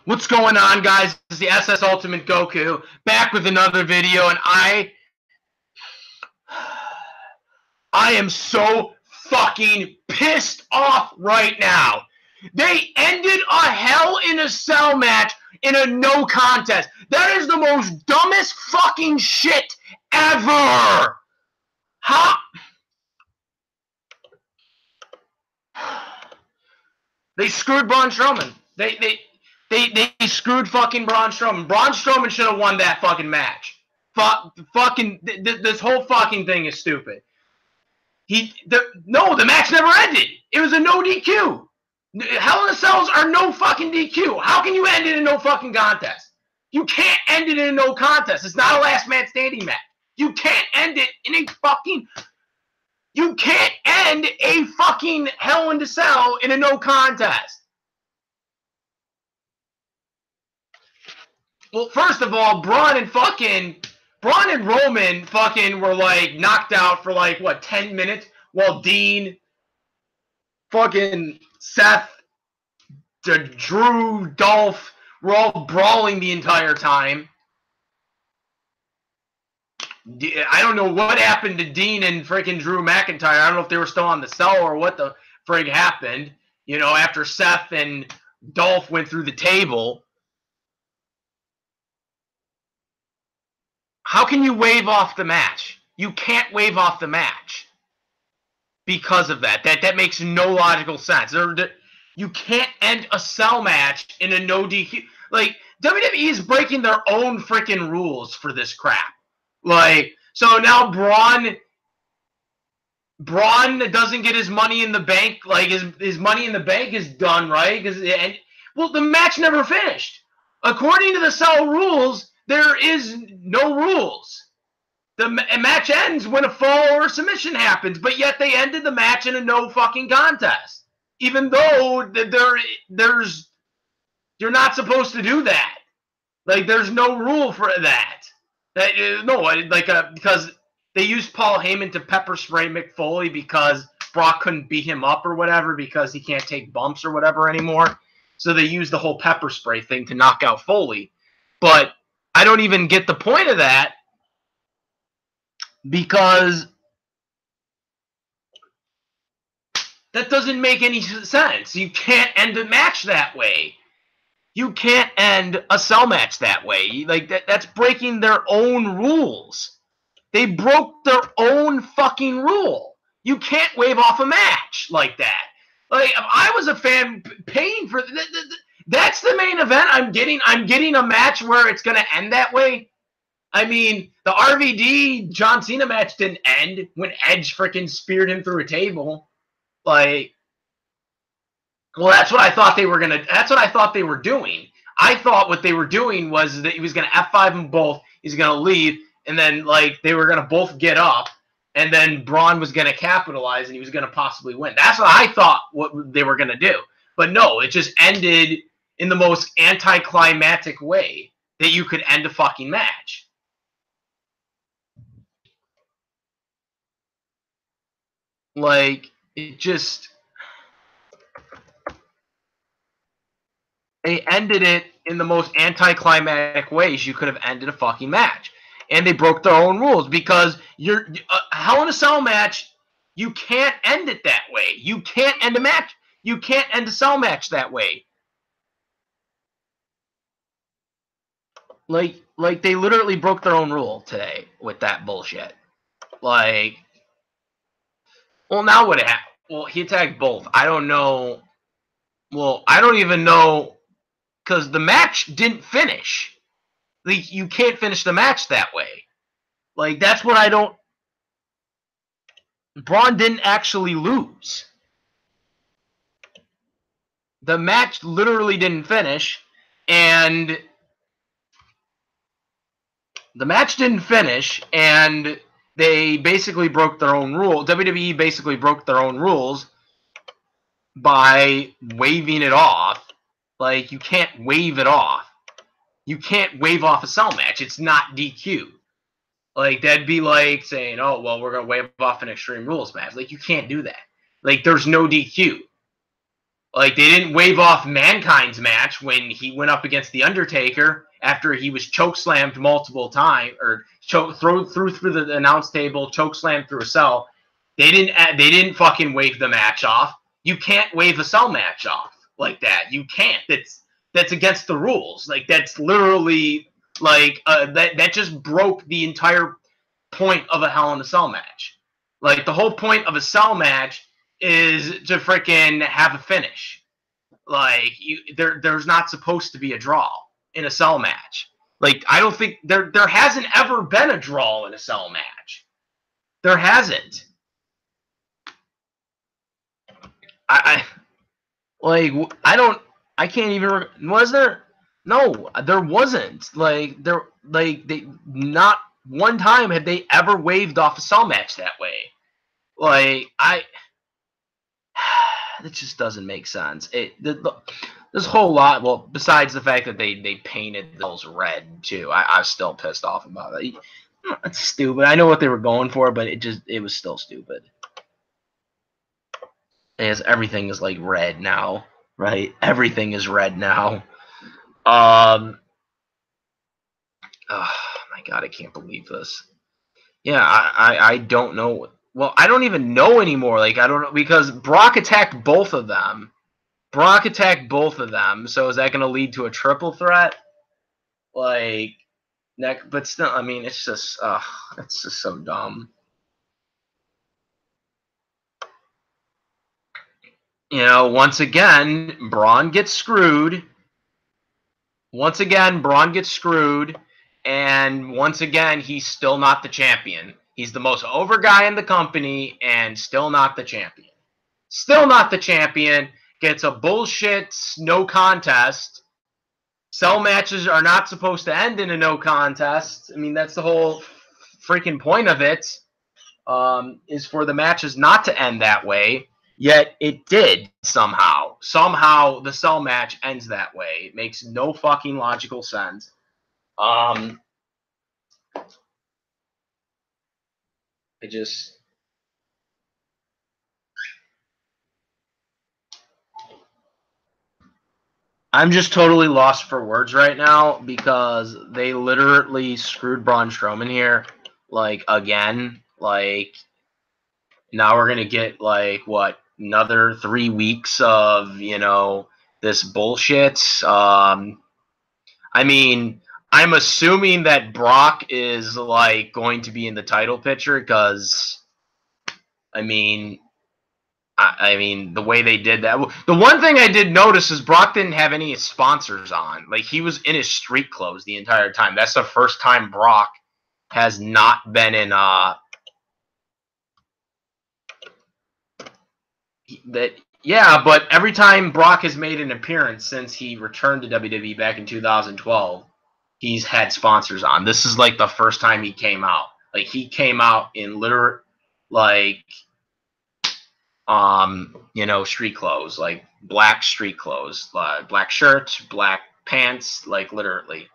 What's going on, guys? This is the SS Ultimate Goku, back with another video, and I am so fucking pissed off right now. They ended a Hell in a Cell match in a no contest. That is the most dumbest fucking shit ever. How? They screwed Braun Strowman. They screwed fucking Braun Strowman. Braun Strowman should have won that fucking match. This whole fucking thing is stupid. No, the match never ended. It was a no DQ. Hell in a Cells are no fucking DQ. How can you end it in no fucking contest? You can't end it in a no contest. It's not a last man standing match. You can't end it in a fucking... You can't end a fucking Hell in a Cell in a no contest. Well, first of all, Braun and Roman fucking were like knocked out for like what 10 minutes while Dean, fucking Seth, Drew, Dolph were all brawling the entire time. I don't know what happened to Dean and freaking Drew McIntyre. I don't know if they were still on the cell or what the frig happened. You know, after Seth and Dolph went through the table. How can you wave off the match? You can't wave off the match because of that. That makes no logical sense. You can't end a cell match in a no DQ. Like, WWE is breaking their own freaking rules for this crap. Like, so now Braun doesn't get his money in the bank. Like, his money in the bank is done, right? Well, the match never finished. According to the cell rules, there is no rules. The match ends when a fall or a submission happens, but yet they ended the match in a no fucking contest. Even though you're not supposed to do that. Like, there's no rule for that. Because they used Paul Heyman to pepper spray Mick Foley because Brock couldn't beat him up or whatever because he can't take bumps or whatever anymore. So they used the whole pepper spray thing to knock out Foley. But I don't even get the point of that because that doesn't make any sense. You can't end a match that way. You can't end a cell match that way. Like that's breaking their own rules. They broke their own fucking rule. You can't wave off a match like that. Like if I was a fan paying for that's the main event I'm getting a match where it's going to end that way. I mean, the RVD John Cena match didn't end when Edge freaking speared him through a table. Like, well, that's what I thought they were doing. I thought what they were doing was that he was going to F5 them both. He's going to leave, and then like they were going to both get up, and then Braun was going to capitalize, and he was going to possibly win. That's what I thought what they were going to do. But no, it just ended in the most anticlimactic way that you could end a fucking match. Like, it just... They ended it in the most anticlimactic ways you could have ended a fucking match. And they broke their own rules because Hell in a Cell match, you can't end it that way. You can't end a match. You can't end a cell match that way. Like they literally broke their own rule today with that bullshit. Like, well, now what happened? Well, he attacked both. I don't know. Well, I don't even know because the match didn't finish. Like, you can't finish the match that way. Like, that's what I don't... Braun didn't actually lose. The match literally didn't finish, and... The match didn't finish, and they basically broke their own rule. WWE basically broke their own rules by waving it off. Like, you can't wave it off. You can't wave off a cell match. It's not DQ. Like, that'd be like saying, oh, well, we're going to wave off an Extreme Rules match. Like, you can't do that. Like, there's no DQ. Like, they didn't wave off Mankind's match when he went up against The Undertaker after he was chokeslammed multiple times, or through the announce table, chokeslammed through a cell. They didn't fucking wave the match off. You can't wave a cell match off like that. You can't. That's against the rules. Like, that's literally like that just broke the entire point of a Hell in a Cell match. Like, the whole point of a cell match is to freaking have a finish. Like, there's not supposed to be a draw in a cell match. Like, I don't think there hasn't ever been a draw in a cell match. There hasn't. I can't even. Was there? No, there wasn't. Like, they not one time had they ever waved off a cell match that way. Like, it just doesn't make sense. This whole lot. Well, besides the fact that they painted those red too, I'm still pissed off about it. It's stupid. I know what they were going for, but it was still stupid. As everything is like red now, right? Everything is red now. Oh my god, I can't believe this. Yeah, I don't know. Well, I don't even know anymore. Like, I don't know, because Brock attacked both of them. So is that going to lead to a triple threat? Like, but still, I mean, it's just so dumb. You know, once again, Braun gets screwed. And once again, he's still not the champion. He's the most over guy in the company, and still not the champion. Gets a bullshit no contest. Cell matches are not supposed to end in a no contest. I mean, that's the whole freaking point of it, is for the matches not to end that way. Yet it did somehow. Somehow the cell match ends that way. It makes no fucking logical sense. I'm just totally lost for words right now, because they literally screwed Braun Strowman here, like, again. Like, now we're gonna get, like, what, another 3 weeks of, you know, this bullshit. I mean, I'm assuming that Brock is, like, going to be in the title picture, because, I mean, the way they did that. The one thing I did notice is Brock didn't have any sponsors on. Like, he was in his street clothes the entire time. That's the first time Brock has not been in yeah, but every time Brock has made an appearance since he returned to WWE back in 2012, he's had sponsors on. This is like the first time he came out. Like, he came out in like, you know, street clothes, like black street clothes, black shirt, black pants, like, literally.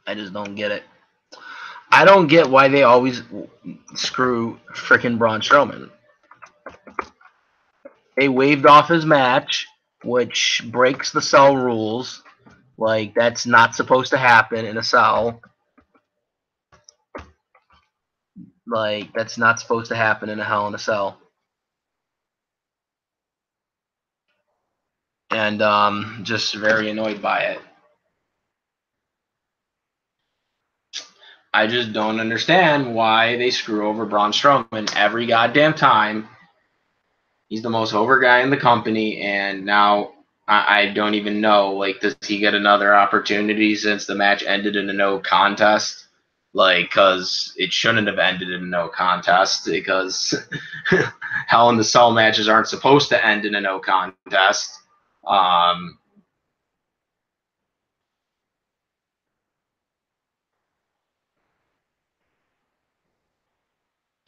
I just don't get it. I don't get why they always screw frickin' Braun Strowman. They waved off his match, which breaks the cell rules. Like, that's not supposed to happen in a cell. Like, that's not supposed to happen in a Hell in a Cell. And just very annoyed by it. I just don't understand why they screw over Braun Strowman every goddamn time. He's the most over guy in the company, and now I don't even know, like, does he get another opportunity since the match ended in a no contest? Like, because it shouldn't have ended in a no contest, because Hell in the Cell matches aren't supposed to end in a no contest.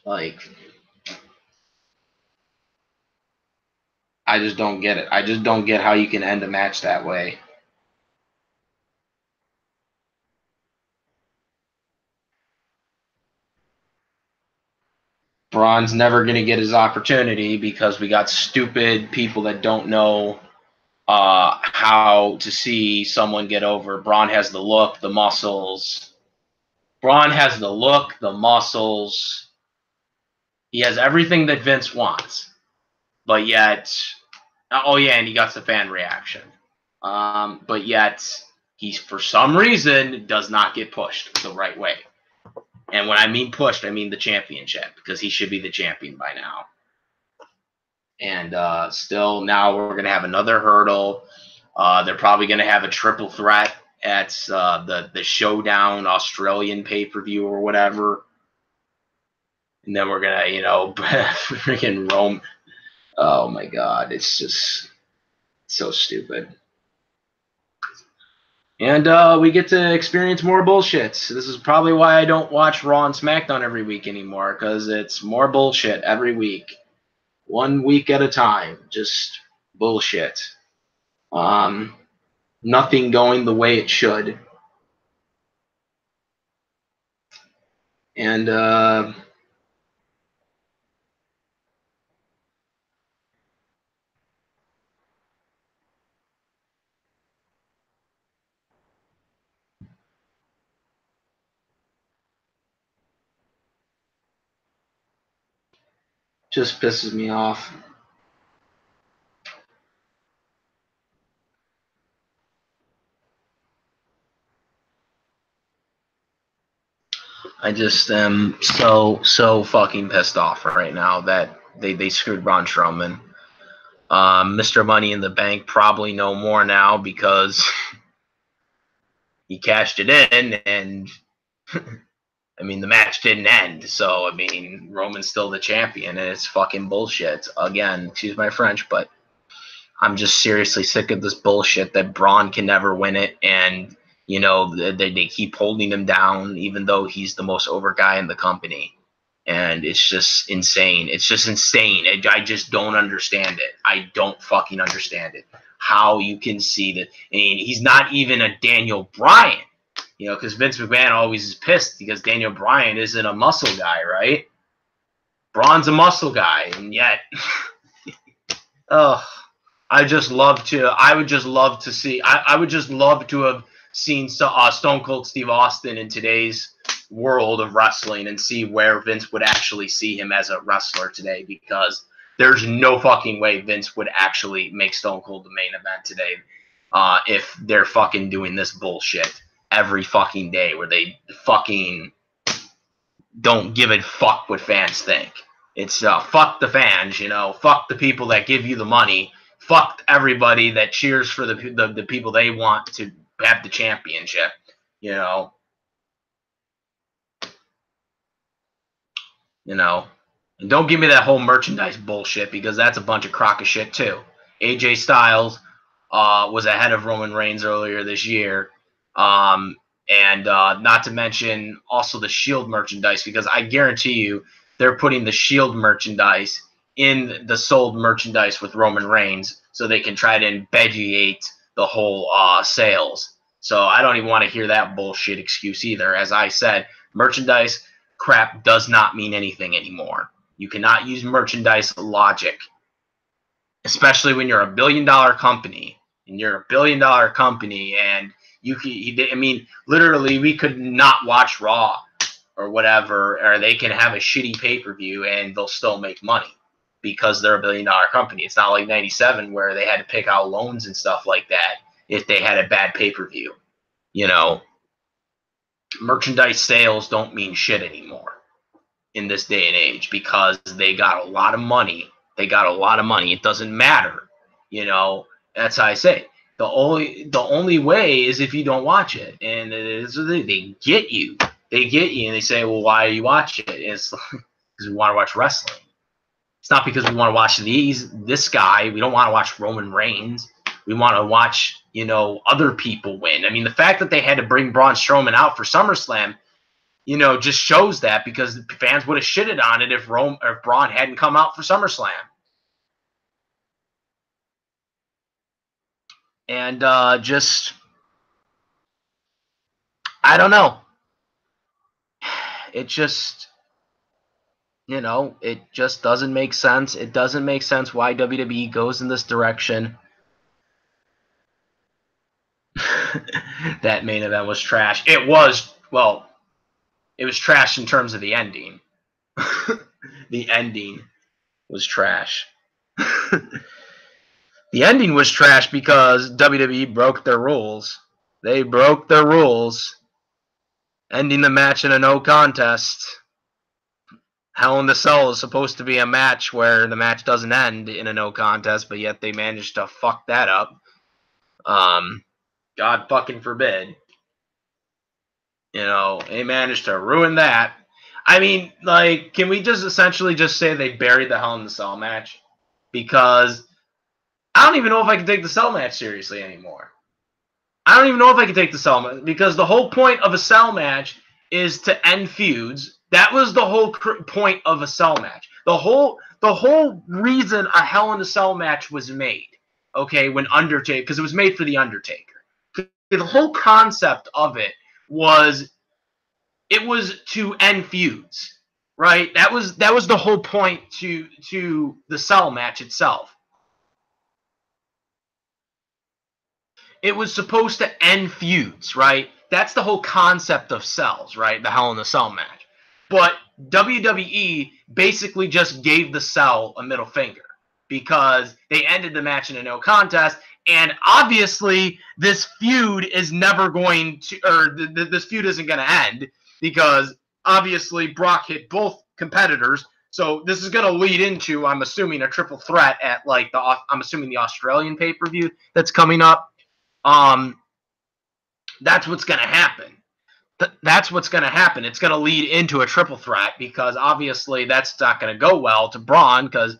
Like, I just don't get it. I just don't get how you can end a match that way. Braun's never going to get his opportunity because we got stupid people that don't know how to see someone get over. Braun has the look, the muscles. Braun has the look, the muscles. He has everything that Vince wants. But yet, oh yeah, and he got the fan reaction. But yet, he's for some reason does not get pushed the right way. And when I mean pushed, I mean the championship, because he should be the champion by now. And still, now we're going to have another hurdle. They're probably going to have a triple threat at the Showdown Australian pay-per-view or whatever. And then we're going to, freaking Rome. Oh, my God. It's just so stupid. And we get to experience more bullshit. This is probably why I don't watch Raw and SmackDown every week anymore, because it's more bullshit every week. 1 week at a time. Just bullshit. Nothing going the way it should. And just pisses me off. I just am so fucking pissed off right now that they screwed Braun Strowman. Mr. Money in the Bank probably no more now because he cashed it in, and I mean the match didn't end. So I mean Roman's still the champion, and it's fucking bullshit. Again, excuse my French, but I'm just seriously sick of this bullshit that Braun can never win it, and they keep holding him down even though he's the most over guy in the company. And it's just insane. It's just insane. I just don't understand it. I don't fucking understand it. How you can see that. I mean, he's not even a Daniel Bryan, because Vince McMahon always is pissed because Daniel Bryan isn't a muscle guy, right? Braun's a muscle guy, and yet, oh, I would just love to see. I would just love to have seen Stone Cold Steve Austin in today's world of wrestling and see where Vince would actually see him as a wrestler today, because there's no fucking way Vince would actually make Stone Cold the main event today if they're fucking doing this bullshit every fucking day where they fucking don't give a fuck what fans think. It's fuck the fans, fuck the people that give you the money, fuck everybody that cheers for the people they want to have the championship, And don't give me that whole merchandise bullshit, because that's a bunch of crock of shit too. AJ Styles was ahead of Roman Reigns earlier this year. And not to mention also the Shield merchandise, because I guarantee you they're putting the Shield merchandise in the sold merchandise with Roman Reigns so they can try to embellish the whole sales. So I don't even want to hear that bullshit excuse either. As I said, merchandise crap does not mean anything anymore. You cannot use merchandise logic, especially when you're a billion-dollar company. And you're a billion-dollar company, and literally, we could not watch Raw or whatever, or they can have a shitty pay-per-view and they'll still make money because they're a billion-dollar company. It's not like 97 where they had to pick out loans and stuff like that if they had a bad pay-per-view. Merchandise sales don't mean shit anymore in this day and age because they got a lot of money. They got a lot of money. It doesn't matter. That's how I say. The only way is if you don't watch it, and they get you. They get you, and they say, "Well, why are you watching it?" And it's because we want to watch wrestling. It's not because we want to watch this guy. We don't want to watch Roman Reigns. We want to watch, other people win. I mean, the fact that they had to bring Braun Strowman out for SummerSlam, just shows that, because the fans would have shitted on it if Braun hadn't come out for SummerSlam. And just, I don't know. It just, it just doesn't make sense. It doesn't make sense why WWE goes in this direction. That main event was trash. It was trash in terms of the ending. The ending was trash. The ending was trash because WWE broke their rules. They broke their rules, ending the match in a no contest. Hell in the Cell is supposed to be a match where the match doesn't end in a no contest, but yet they managed to fuck that up. God fucking forbid. They managed to ruin that. I mean, can we just essentially just say they buried the Hell in the Cell match? Because I don't even know if I can take the Cell match seriously anymore. I don't even know if I can take the Cell match, because the whole point of a Cell match is to end feuds. That was the whole point of a Cell match. The whole reason a Hell in a Cell match was made, okay, when Undertaker, because it was made for the Undertaker. The whole concept of it was to end feuds, right? That was the whole point to the Cell match itself. It was supposed to end feuds, right? That's the whole concept of Cells, right? The Hell in a Cell match. But WWE basically just gave the Cell a middle finger, because they ended the match in a no contest, and obviously this feud is never going to, or this feud isn't going to end, because obviously Brock hit both competitors. So this is going to lead into, I'm assuming, a triple threat at I'm assuming the Australian pay-per-view that's coming up. That's what's going to happen. That's what's going to happen. It's going to lead into a triple threat, because obviously that's not going to go well to Braun, because,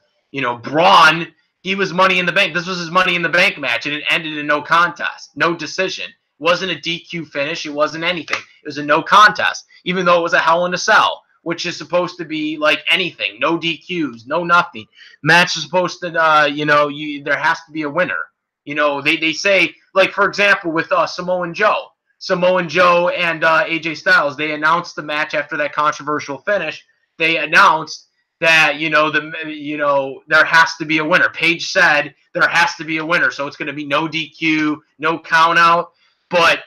Braun, he was Money in the Bank. This was his Money in the Bank match, and it ended in no contest, no decision. It wasn't a DQ finish. It wasn't anything. It was a no contest, even though it was a Hell in a Cell, which is supposed to be like anything. No DQs, no nothing. Match is supposed to, there has to be a winner. They say, like, for example, with Samoa Joe and AJ Styles, they announced the match after that controversial finish. They announced that there has to be a winner. Paige said there has to be a winner, so it's going to be no DQ, no count out. But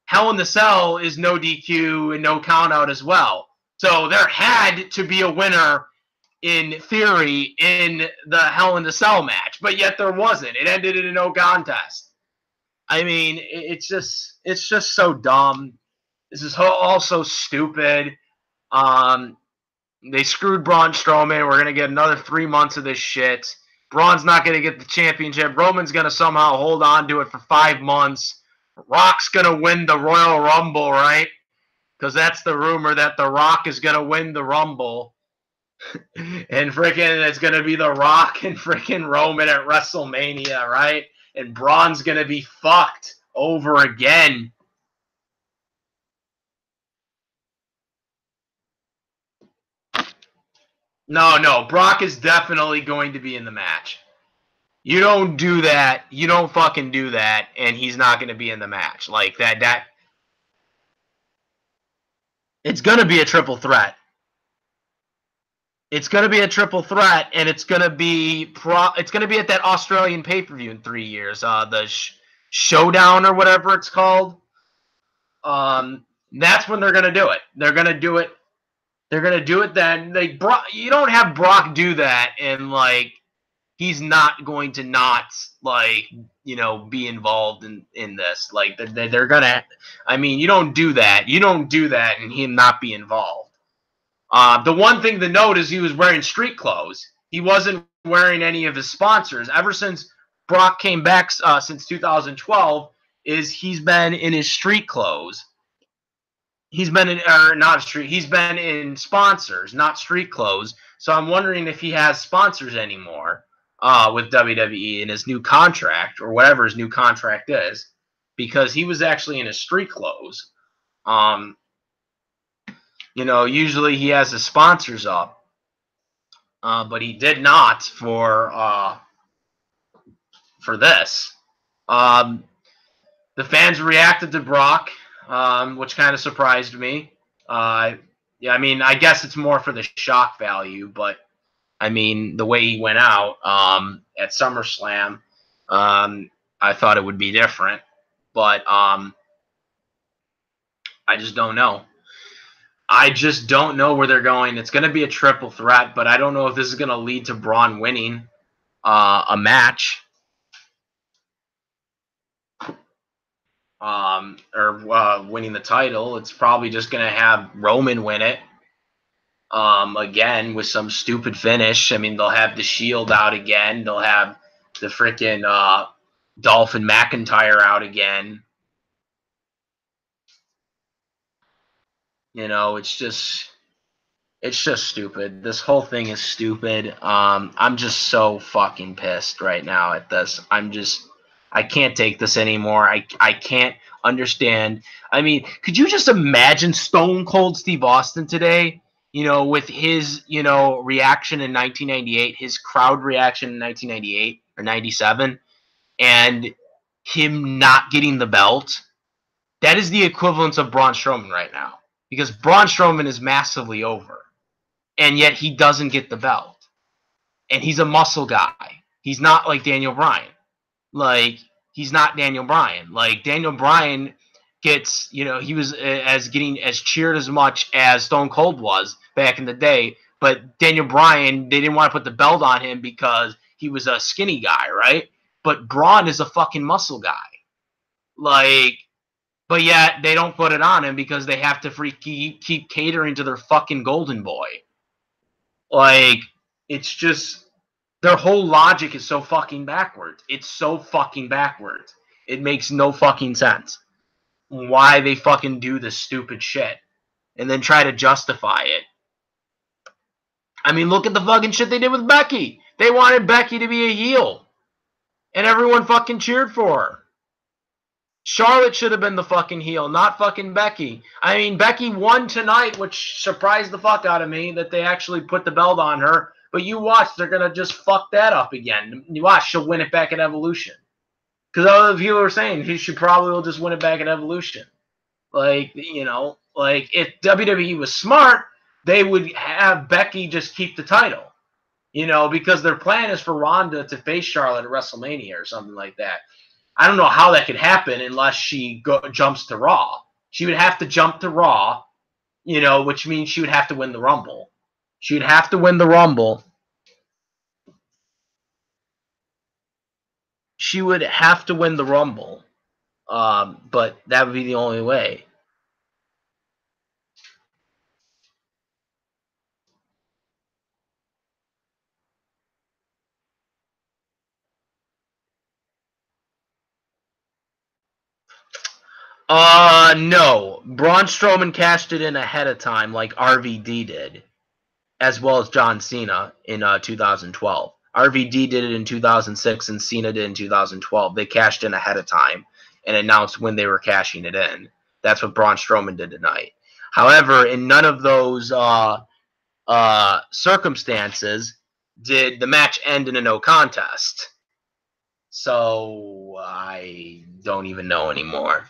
Hell in the Cell is no DQ and no count out as well. So there had to be a winner, in theory, in the Hell in the Cell match, but yet there wasn't. It ended in a no contest. I mean, it's just so dumb. This is all so stupid. They screwed Braun Strowman. We're gonna get another 3 months of this shit. Braun's not gonna get the championship. Roman's gonna somehow hold on to it for 5 months. Rock's gonna win the Royal Rumble, right? Because that's the rumor, that The Rock is gonna win the Rumble. And freaking it's gonna be The Rock and freaking Roman at WrestleMania, right? And Braun's gonna be fucked over again. No, Brock is definitely going to be in the match. You don't do that. You don't fucking do that, and he's not going to be in the match. Like that. It's going to be a triple threat. It's going to be a triple threat, and it's going to be at that Australian pay-per-view in 3 years. The Showdown or whatever it's called. That's when they're going to do it. They're going to do it. They're going to do it then. You don't have Brock do that, and he's not going to not be involved in this. They're going to. I mean, you don't do that. You don't do that and him not be involved. The one thing to note is he was wearing street clothes. He wasn't wearing any of his sponsors. Ever since Brock came back since 2012, he's been in his street clothes. He's been he's been in sponsors, not street clothes. So I'm wondering if he has sponsors anymore with WWE in his new contract, or whatever his new contract is, because he was actually in his street clothes. You know, usually he has his sponsors up, but he did not for this. Um, the fans reacted to Brock, which kind of surprised me. Yeah, I mean, I guess it's more for the shock value, but I mean, the way he went out at SummerSlam, I thought it would be different, but I just don't know. I just don't know where they're going. It's going to be a triple threat, but I don't know if this is going to lead to Braun winning a match. Or winning the title. It's probably just going to have Roman win it again with some stupid finish. I mean, they'll have the Shield out again. They'll have the freaking Dolph and McIntyre out again. You know, it's just stupid. This whole thing is stupid. I'm just so fucking pissed right now at this. I can't take this anymore. I can't understand. I mean, could you just imagine Stone Cold Steve Austin today? You know, with his, you know, reaction in 1998, his crowd reaction in 1998 or 97, and him not getting the belt. That is the equivalent of Braun Strowman right now. Because Braun Strowman is massively over. And yet he doesn't get the belt. And he's a muscle guy. He's not like Daniel Bryan. Like, he's not Daniel Bryan. Like, Daniel Bryan gets, you know, he was getting as cheered as much as Stone Cold was back in the day. But Daniel Bryan, they didn't want to put the belt on him because he was a skinny guy, right? But Braun is a fucking muscle guy. Like, but yet they don't put it on him because they have to keep catering to their fucking golden boy. Like, it's just their whole logic is so fucking backwards. It's so fucking backwards. It makes no fucking sense why they fucking do this stupid shit and then try to justify it. I mean, look at the fucking shit they did with Becky. They wanted Becky to be a heel, and everyone fucking cheered for her. Charlotte should have been the fucking heel, not fucking Becky. I mean, Becky won tonight, which surprised the fuck out of me that they actually put the belt on her. But you watch, they're going to just fuck that up again. You watch, she'll win it back at Evolution. Because other people are saying she probably will just win it back at Evolution. Like, you know, like if WWE was smart, they would have Becky just keep the title. You know, because their plan is for Ronda to face Charlotte at WrestleMania or something like that. I don't know how that could happen unless she jumps to Raw. She would have to jump to Raw, you know, which means she would have to win the Rumble. She would have to win the Rumble. She would have to win the Rumble. But that would be the only way. No. Braun Strowman cashed it in ahead of time like RVD did, as well as John Cena in 2012. RVD did it in 2006 and Cena did in 2012. They cashed in ahead of time and announced when they were cashing it in. That's what Braun Strowman did tonight. However, in none of those circumstances did the match end in a no contest. So I don't even know anymore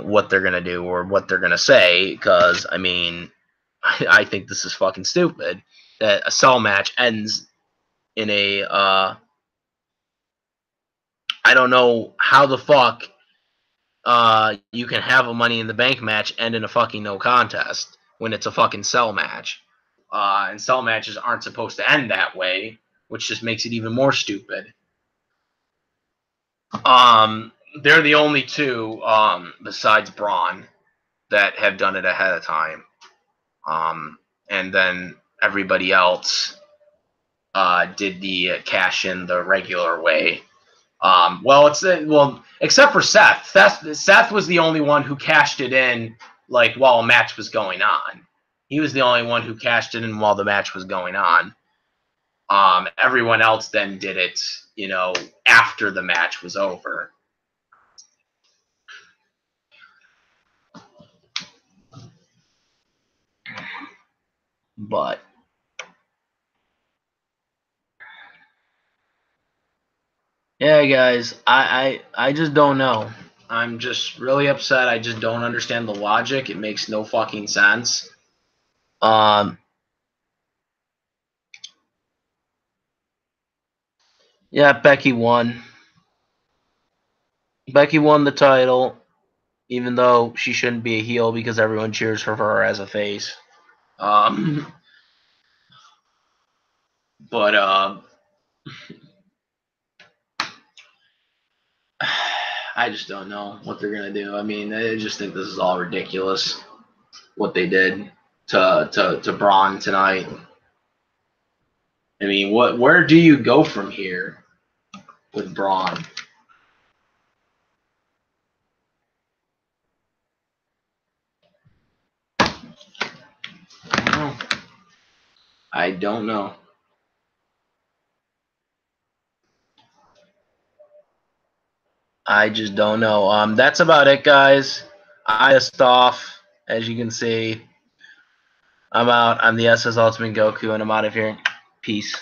what they're going to do or what they're going to say because, I mean, I think this is fucking stupid that a cell match ends in a I don't know how the fuck you can have a Money in the Bank match end in a fucking no contest when it's a fucking cell match. And cell matches aren't supposed to end that way, which just makes it even more stupid. They're the only two besides Braun that have done it ahead of time. And then everybody else did the cash in the regular way. Except for Seth. Seth was the only one who cashed it in like while a match was going on. He was the only one who cashed it in while the match was going on. Everyone else then did it, you know, after the match was over. But yeah, guys, I just don't know. I'm just really upset. I just don't understand the logic. It makes no fucking sense. Yeah, Becky won. Becky won the title, even though she shouldn't be a heel because everyone cheers for her as a face. But I just don't know what they're gonna do. I mean, I just think this is all ridiculous. What they did to Braun tonight. I mean, where do you go from here with Braun? I don't know. I don't know. I just don't know. That's about it, guys. I just off, as you can see. I'm out. I'm the SS Ultimate Goku, and I'm out of here. Peace.